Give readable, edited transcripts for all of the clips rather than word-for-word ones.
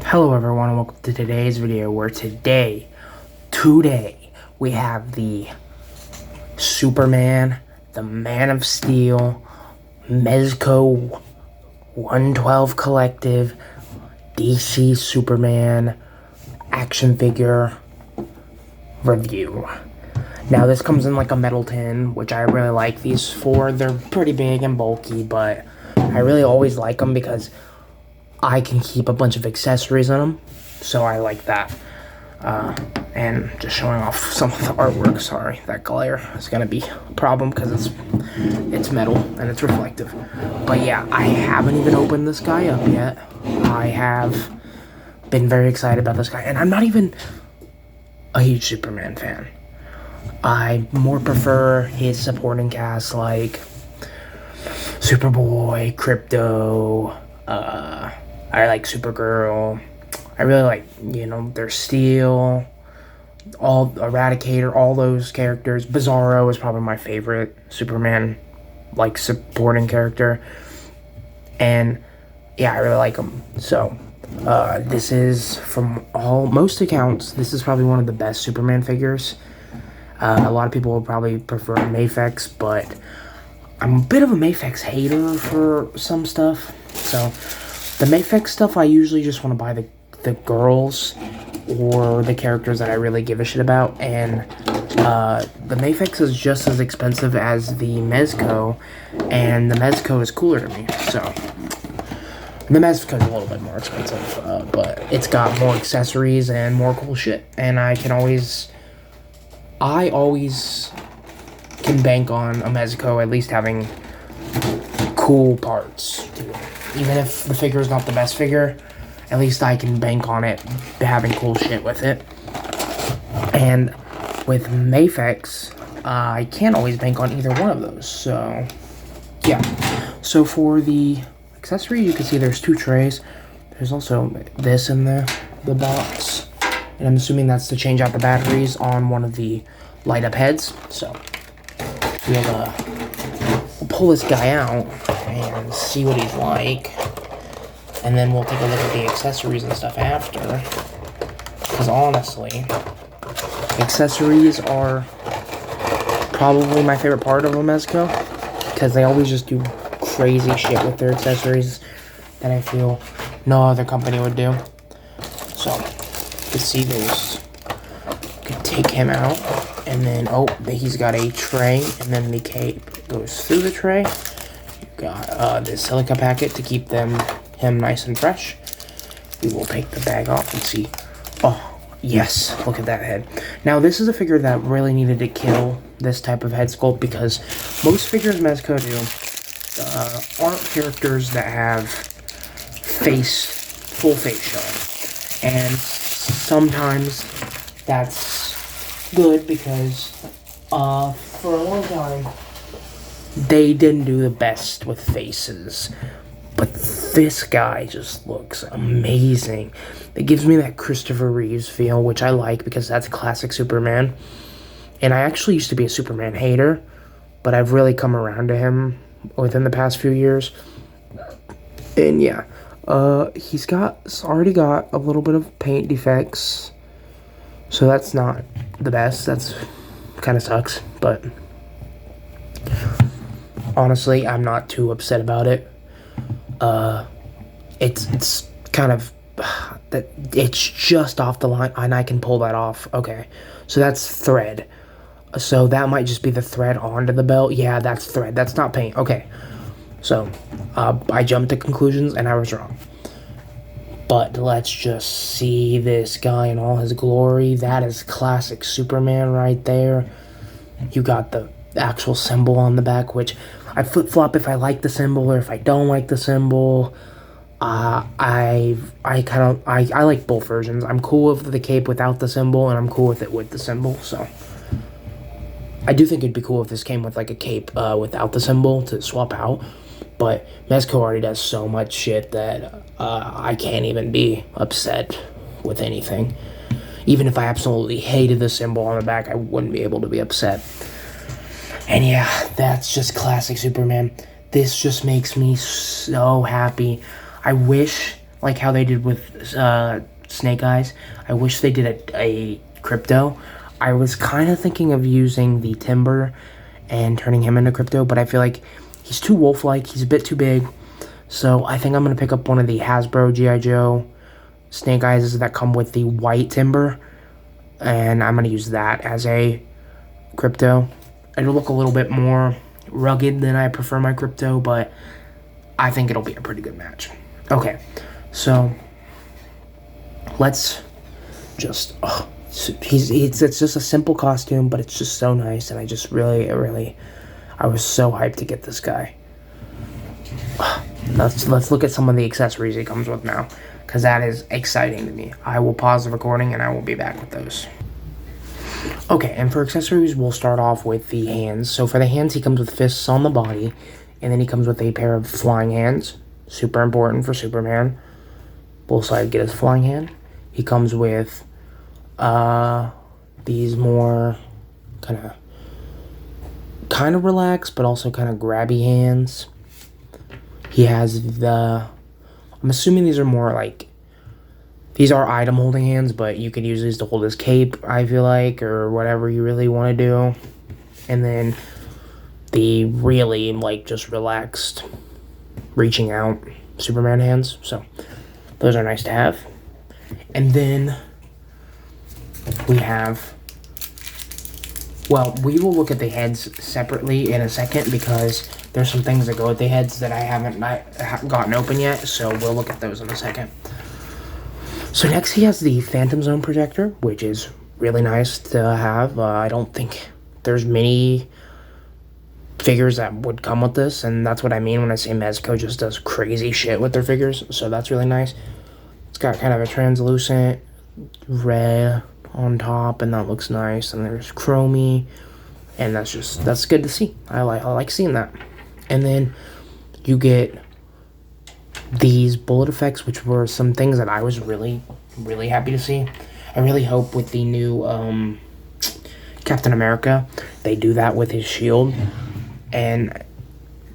Hello everyone and welcome to today's video where today we have the Superman, the Man of Steel, Mezco 112 Collective, DC Superman action figure review. Now this comes in like a metal tin, which I really like these for. They're pretty big and bulky, but I really always like them because I can keep a bunch of accessories in them, so I like that. And just showing off some of the artwork. Sorry, that glare is gonna be a problem because it's metal and it's reflective. But yeah, I haven't even opened this guy up yet. I have been very excited about this guy, and I'm not even a huge Superman fan. I more prefer his supporting cast like Superboy, Crypto, I like Supergirl. I really like, their Steel, all Eradicator, all those characters. Bizarro is probably my favorite Superman, supporting character. And yeah, I really like them. So, this is from most accounts, this is probably one of the best Superman figures. A lot of people will probably prefer Mafex, but I'm a bit of a Mafex hater for some stuff. So, the Mafex stuff, I usually just want to buy the girls or the characters that I really give a shit about. And the Mafex is just as expensive as the Mezco, and the Mezco is cooler to me. So, the Mezco is a little bit more expensive, but it's got more accessories and more cool shit. And I always can bank on a Mezco at least having cool parts. Even if the figure is not the best figure, at least I can bank on it having cool shit with it. And with Mafex, I can't always bank on either one of those. So, yeah. So for the accessory, you can see there's two trays. There's also this in the box. And I'm assuming that's to change out the batteries on one of the light up heads. So, we'll pull this guy out and see what he's like, and then we'll take a look at the accessories and stuff after, because honestly, accessories are probably my favorite part of a Mezco, because they always just do crazy shit with their accessories that I feel no other company would do. So, you see those, you can take him out, and then, he's got a tray, and then the cape goes through the tray. Got this silica packet to keep him nice and fresh. We will take the bag off and see. Oh, yes, look at that head. Now, this is a figure that really needed to kill this type of head sculpt, because most figures Mezco do aren't characters that have full face showing. And sometimes that's good because for a long time, they didn't do the best with faces, but this guy just looks amazing. It gives me that Christopher Reeves feel, which I like because that's classic Superman. And I actually used to be a Superman hater, but I've really come around to him within the past few years. And yeah, he's already got a little bit of paint defects, so that's not the best. That's kind of sucks, but honestly, I'm not too upset about it. It's kind of that it's just off the line, and I can pull that off. Okay, so that's thread. So that might just be the thread onto the belt. Yeah, that's thread. That's not paint. Okay, so I jumped to conclusions, and I was wrong. But let's just see this guy in all his glory. That is classic Superman right there. You got the actual symbol on the back, which I flip-flop if I like the symbol or if I don't like the symbol. I like both versions. I'm cool with the cape without the symbol, and I'm cool with it with the symbol. So I do think it'd be cool if this came with like a cape without the symbol to swap out. But Mezco already does so much shit that I can't even be upset with anything. Even if I absolutely hated the symbol on the back, I wouldn't be able to be upset. And yeah, that's just classic Superman. This just makes me so happy. I wish like how they did with Snake Eyes. I wish they did a crypto. I was kind of thinking of using the Timber and turning him into crypto, but I feel like he's too wolf-like. He's a bit too big. So I think I'm going to pick up one of the Hasbro G.I. Joe Snake Eyes that come with the white Timber, and I'm going to use that as a crypto. It'll look a little bit more rugged than I prefer my crypto, but I think it'll be a pretty good match. Okay, so let's just... it's just a simple costume, but it's just so nice, and I just really, I was so hyped to get this guy. Let's look at some of the accessories he comes with now, because that is exciting to me. I will pause the recording, and I will be back with those. Okay, and for accessories, we'll start off with the hands. So for the hands, he comes with fists on the body, and then he comes with a pair of flying hands. Super important for Superman. Bullseye get his flying hand. He comes with these more kind of relaxed, but also kind of grabby hands. He has I'm assuming these are more like, these are item holding hands, but you could use these to hold his cape, I feel like, or whatever you really want to do. And then the really, like, just relaxed, reaching out Superman hands. So those are nice to have. And then we have, well, we will look at the heads separately in a second, because there's some things that go with the heads that I haven't gotten open yet, so we'll look at those in a second. So next he has the Phantom Zone projector, which is really nice to have. I don't think there's many figures that would come with this, and that's what I mean when I say Mezco just does crazy shit with their figures, so that's really nice. It's got kind of a translucent red on top, and that looks nice, and there's chromey, and that's good to see. I like seeing that. And then you get these bullet effects, which were some things that I was really happy to see. I really hope with the new Captain America they do that with his shield, and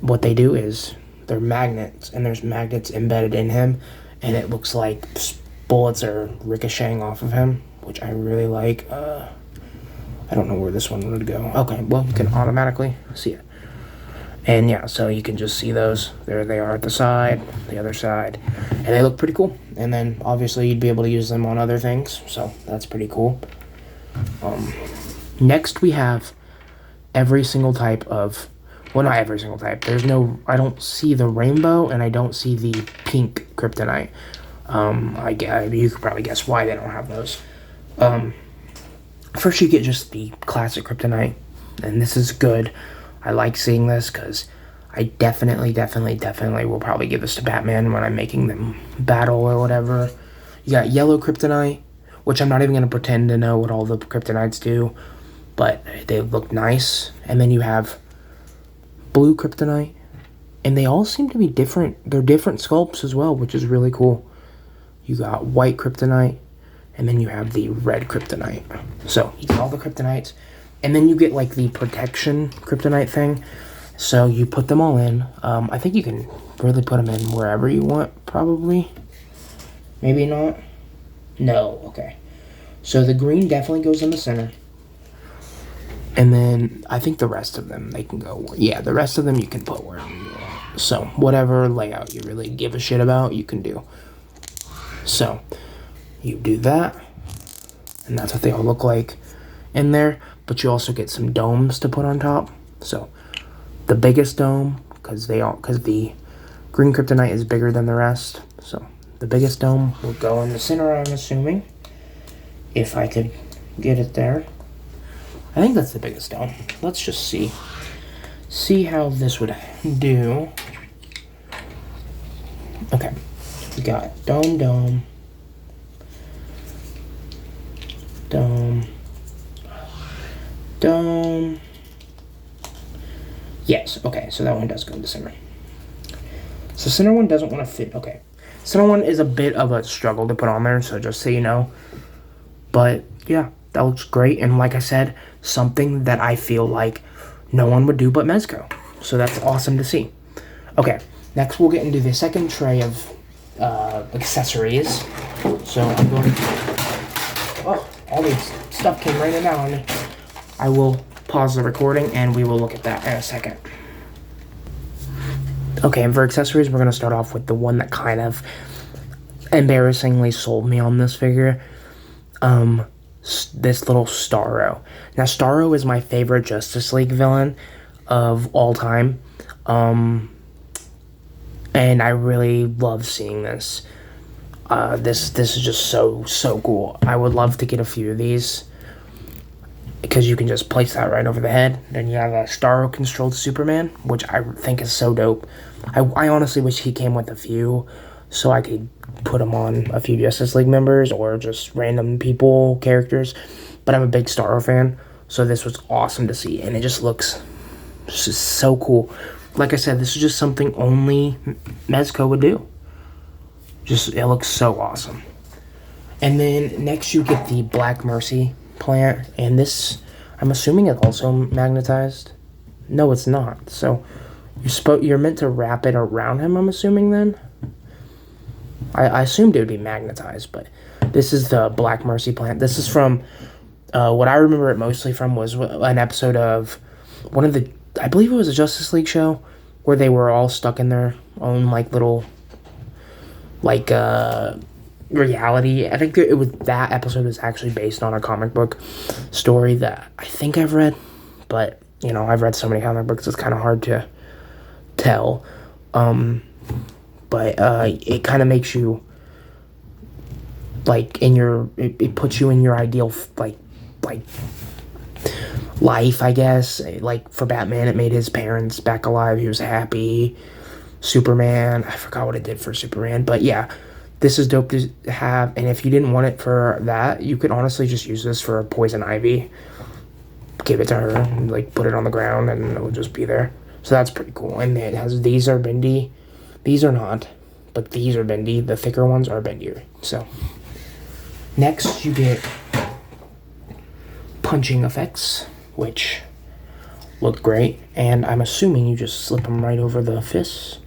what they do is they're magnets, and there's magnets embedded in him, and it looks like bullets are ricocheting off of him, which I really like. I don't know where this one would go. Okay, well, you can automatically see it. And yeah, so you can just see those. There they are at the side, the other side, and they look pretty cool. And then obviously you'd be able to use them on other things, so that's pretty cool. Next we have every single type of, well, not every single type. I don't see the rainbow, and I don't see the pink kryptonite. You could probably guess why they don't have those. First you get just the classic kryptonite, and this is good. I like seeing this because I definitely will probably give this to Batman when I'm making them battle or whatever. You got yellow kryptonite, which I'm not even going to pretend to know what all the kryptonites do, but they look nice. And then you have blue kryptonite, and they all seem to be different. They're different sculpts as well, which is really cool. You got white kryptonite, and then you have the red kryptonite. So you get all the kryptonites. And then you get, like, the protection kryptonite thing. So you put them all in. I think you can really put them in wherever you want, probably. Maybe not. No, okay. So the green definitely goes in the center. And then I think the rest of them, they can go... Yeah, the rest of them you can put wherever you want. So whatever layout you really give a shit about, you can do. So you do that. And that's what they all look like in there. But you also get some domes to put on top. So the biggest dome, because the green kryptonite is bigger than the rest. So the biggest dome will go in the center, I'm assuming, if I could get it there. I think that's the biggest dome. Let's just see how this would do. Okay, we got dome. Yes, okay, so that one does go in the center. So center one doesn't want to fit, okay. Center one is a bit of a struggle to put on there, so just so you know. But, yeah, that looks great, and like I said, something that I feel like no one would do but Mezco. So that's awesome to see. Okay, next we'll get into the second tray of accessories. So I'm going to... Oh, all this stuff came raining down on me. I will pause the recording and we will look at that in a second. Okay, and for accessories, we're going to start off with the one that kind of embarrassingly sold me on this figure. This little Starro. Now, Starro is my favorite Justice League villain of all time. And I really love seeing this. This is just so cool. I would love to get a few of these, because you can just place that right over the head. Then you have a Starro-controlled Superman, which I think is so dope. I honestly wish he came with a few, so I could put him on a few Justice League members, or just random people, characters. But I'm a big Starro fan, so this was awesome to see. And it just looks just so cool. Like I said, this is just something only Mezco would do. It looks so awesome. And then next you get the Black Mercy plant, and this, I'm assuming it's also magnetized. No, it's not. So you're meant to wrap it around him, I'm assuming then. I assumed it would be magnetized, but this is the Black Mercy plant. This is from, what I remember it mostly from was an episode of one of the, I believe it was a Justice League show, where they were all stuck in their own, like, little, like, reality. I think that episode was actually based on a comic book story that I think I've read, but, you know, I've read so many comic books, it's kind of hard to tell. But it kind of makes you, like, it puts you in your ideal, like life, I guess. Like, for Batman, it made his parents back alive. He was happy. Superman, I forgot what it did for Superman, but yeah, this is dope to have. And if you didn't want it for that, you could honestly just use this for Poison Ivy. Give it to her, and, like, put it on the ground, and it will just be there. So that's pretty cool. And it has, these are bendy. These are not, but these are bendy. The thicker ones are bendier. So next you get punching effects, which look great. And I'm assuming you just slip them right over the fists.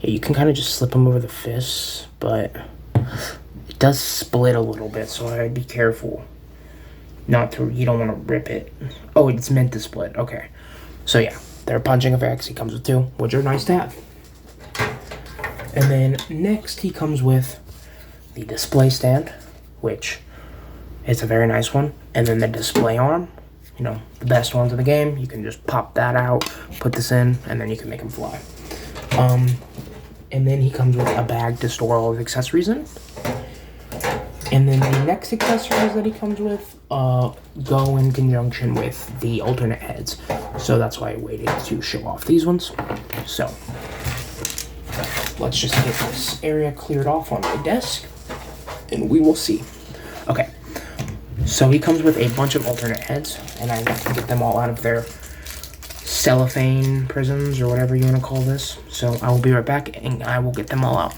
Yeah, you can kind of just slip them over the fists, but it does split a little bit, so I'd be careful not to, you don't want to rip it. Oh, it's meant to split. Okay. So yeah, they're punching effects. He comes with two, which are nice to have. And then next he comes with the display stand, which is a very nice one. And then the display arm, you know, the best ones in the game. You can just pop that out, put this in, and then you can make them fly. And then he comes with a bag to store all his accessories in. And then the next accessories that he comes with go in conjunction with the alternate heads. So that's why I waited to show off these ones. So let's just get this area cleared off on my desk, and we will see. Okay, so he comes with a bunch of alternate heads, and I have to get them all out of their cellophane prisms, or whatever you want to call this. So I will be right back, and I will get them all out.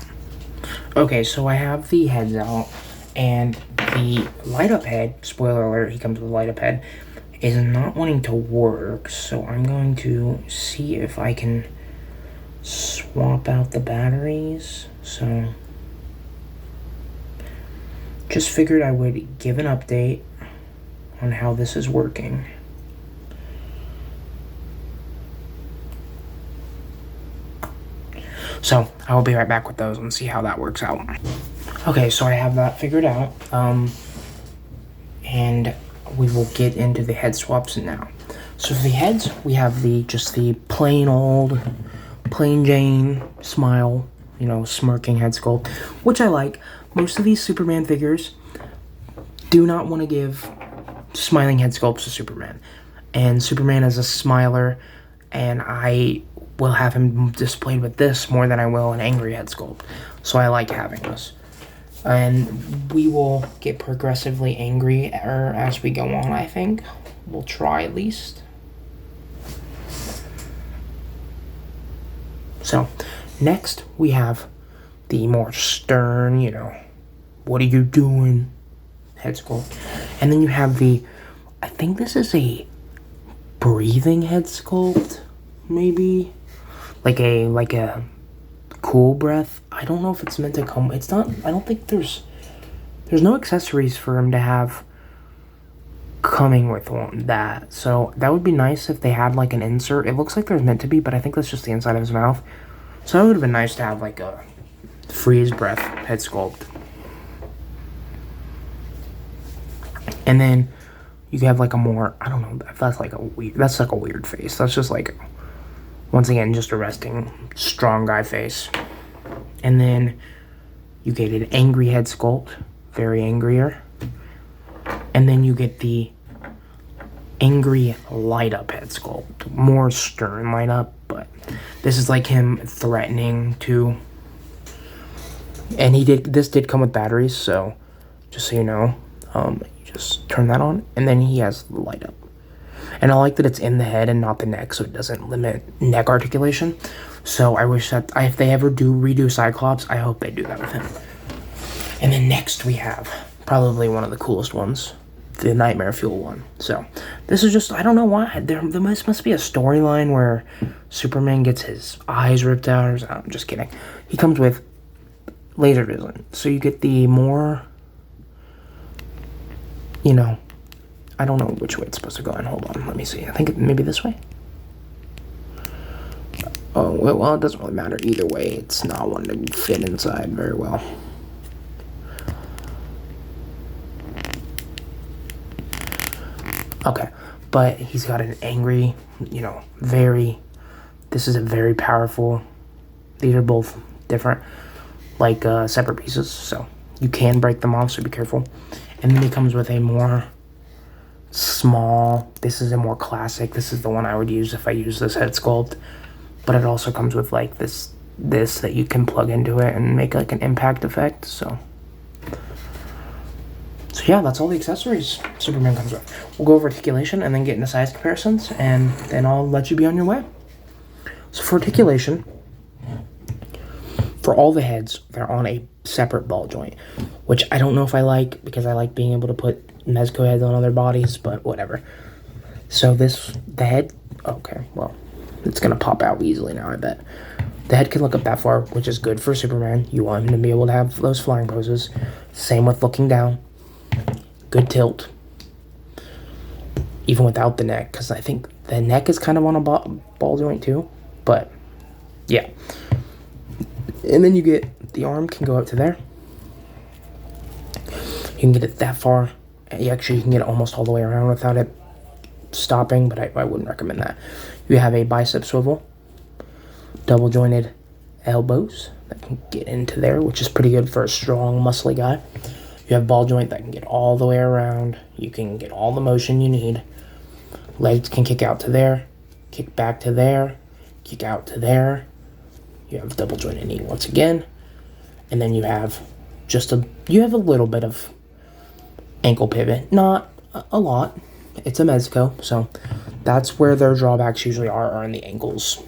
Okay, so I have the heads out, and the light-up head, spoiler alert, he comes with a light-up head, is not wanting to work, so I'm going to see if I can swap out the batteries. So just figured I would give an update on how this is working. So I will be right back with those and see how that works out. Okay, so I have that figured out, and we will get into the head swaps now. So for the heads, we have just the plain Jane smile, you know, smirking head sculpt, which I like. Most of these Superman figures do not want to give smiling head sculpts to Superman, and Superman is a smiler, and I will have him displayed with this more than I will an angry head sculpt. So I like having this. And we will get progressively angrier as we go on, I think. We'll try at least. So, next we have the more stern, you know, what are you doing head sculpt. And then you have the, I think this is a breathing head sculpt, maybe? Like a cool breath. I don't know if it's meant to come. It's not. I don't think there's no accessories for him to have coming with that. So that would be nice if they had like an insert. It looks like there's meant to be, but I think that's just the inside of his mouth. So it would have been nice to have like a freeze breath head sculpt. And then you have like a more, I don't know, that's like a weird face. That's just like, once again, just a resting strong guy face. And then you get an angry head sculpt, very angrier. And then you get the angry light up head sculpt, more stern light up, but this is like him threatening to. And this did come with batteries, so just so you know, you just turn that on, and then he has the light up. And I like that it's in the head and not the neck, so it doesn't limit neck articulation. So I wish that if they ever do redo Cyclops, I hope they do that with him. And then next we have probably one of the coolest ones, the Nightmare Fuel one. So this is just, I don't know why, there must be a storyline where Superman gets his eyes ripped out or something. I'm just kidding. He comes with laser vision, so you get the more, you know, I don't know which way it's supposed to go in. Hold on, let me see. I think maybe this way. Oh, well, it doesn't really matter either way. It's not one to fit inside very well. Okay, but he's got an angry, you know, this is a very powerful, these are both different, like, separate pieces, so you can break them off, so be careful. And then he comes with a more small, this is a more classic, this is the one I would use if I use this head sculpt, but it also comes with, like, this that you can plug into it and make, like, an impact effect, so yeah, that's all the accessories Superman comes with. We'll go over articulation and then get into size comparisons, and then I'll let you be on your way. So for articulation, for all the heads, they're on a separate ball joint, which I don't know if I like, because I like being able to put Mezco heads on other bodies, but whatever. So the head, okay, well, it's going to pop out easily now, I bet. The head can look up that far, which is good for Superman. You want him to be able to have those flying poses. Same with looking down. Good tilt. Even without the neck, because I think the neck is kind of on a ball joint too. But, yeah. And then you get, the arm can go up to there. You can get it that far. You can get it almost all the way around without it stopping, but I wouldn't recommend that. You have a bicep swivel. Double jointed elbows that can get into there, which is pretty good for a strong, muscly guy. You have ball joint that can get all the way around. You can get all the motion you need. Legs can kick out to there, kick back to there, kick out to there. You have double jointed knee once again. And then you have a little bit of ankle pivot. Not a lot. It's a Mezco, so that's where their drawbacks usually are in the ankles.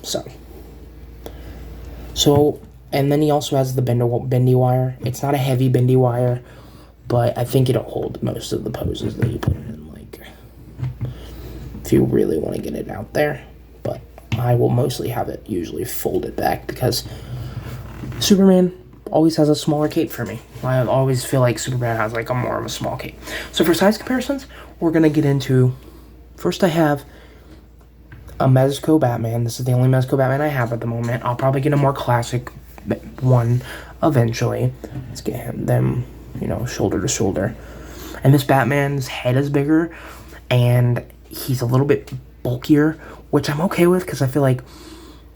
So, and then he also has the bendy wire. It's not a heavy bendy wire, but I think it'll hold most of the poses that you put it in, like, if you really want to get it out there. But I will mostly have it usually folded back, because Superman always has a smaller cape for me. I always feel like Superman has, like, a more of a small cape. So for size comparisons, we're going to get into, first I have a Mezco Batman. This is the only Mezco Batman I have at the moment. I'll probably get a more classic one eventually. Let's get them, you know, shoulder to shoulder. And this Batman's head is bigger, and he's a little bit bulkier, which I'm okay with, because I feel like,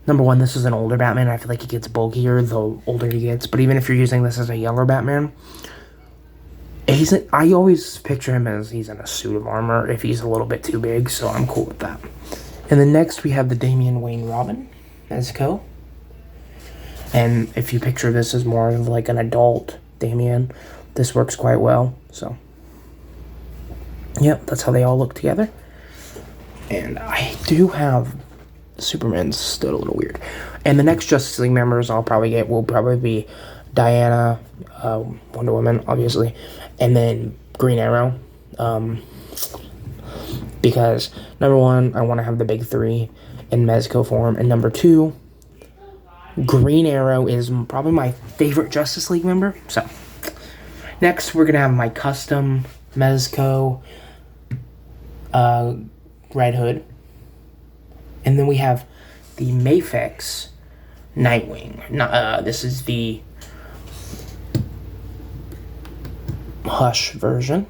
number one, this is an older Batman. I feel like he gets bulkier the older he gets. But even if you're using this as a younger Batman, I always picture him as he's in a suit of armor if he's a little bit too big, so I'm cool with that. And then next we have the Damian Wayne Robin Mezco. And if you picture this as more of like an adult Damian, this works quite well. So, yeah, that's how they all look together. And I do have Superman's still a little weird. And the next Justice League members I'll probably get will probably be Diana, Wonder Woman, obviously, and then Green Arrow. Because, number one, I want to have the big three in Mezco form, and number two, Green Arrow is probably my favorite Justice League member. So, next we're going to have my custom Mezco Red Hood. And then we have the Mafex Nightwing. This is the Hush version.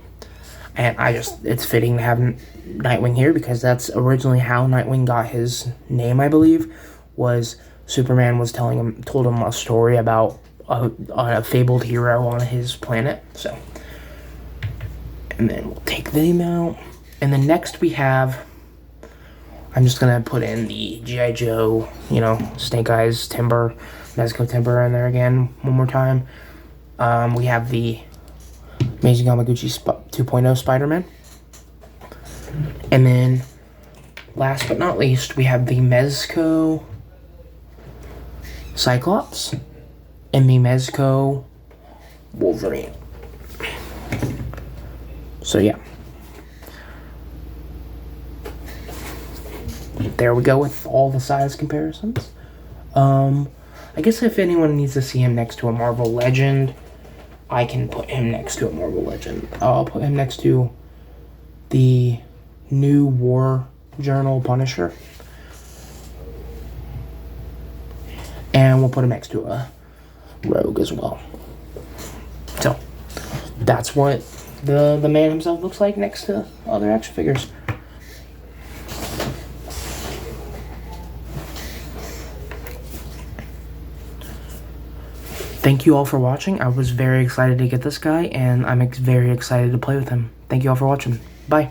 And it's fitting to have Nightwing here because that's originally how Nightwing got his name, I believe, was Superman told him a story about a fabled hero on his planet. So, and then we'll take them out. And then next we have, I'm just going to put in the G.I. Joe, Snake Eyes Timber, Mezco Timber in there again one more time. We have the Amazing Yamaguchi 2.0 Spider-Man. And then, last but not least, we have the Mezco Cyclops and the Mezco Wolverine. So, yeah. There we go with all the size comparisons. I guess if anyone needs to see him next to a Marvel Legend, I can put him next to a Marvel Legend. I'll put him next to the new War Journal Punisher. And we'll put him next to a Rogue as well. So, that's what the man himself looks like next to other action figures. Thank you all for watching. I was very excited to get this guy, and I'm very excited to play with him. Thank you all for watching. Bye.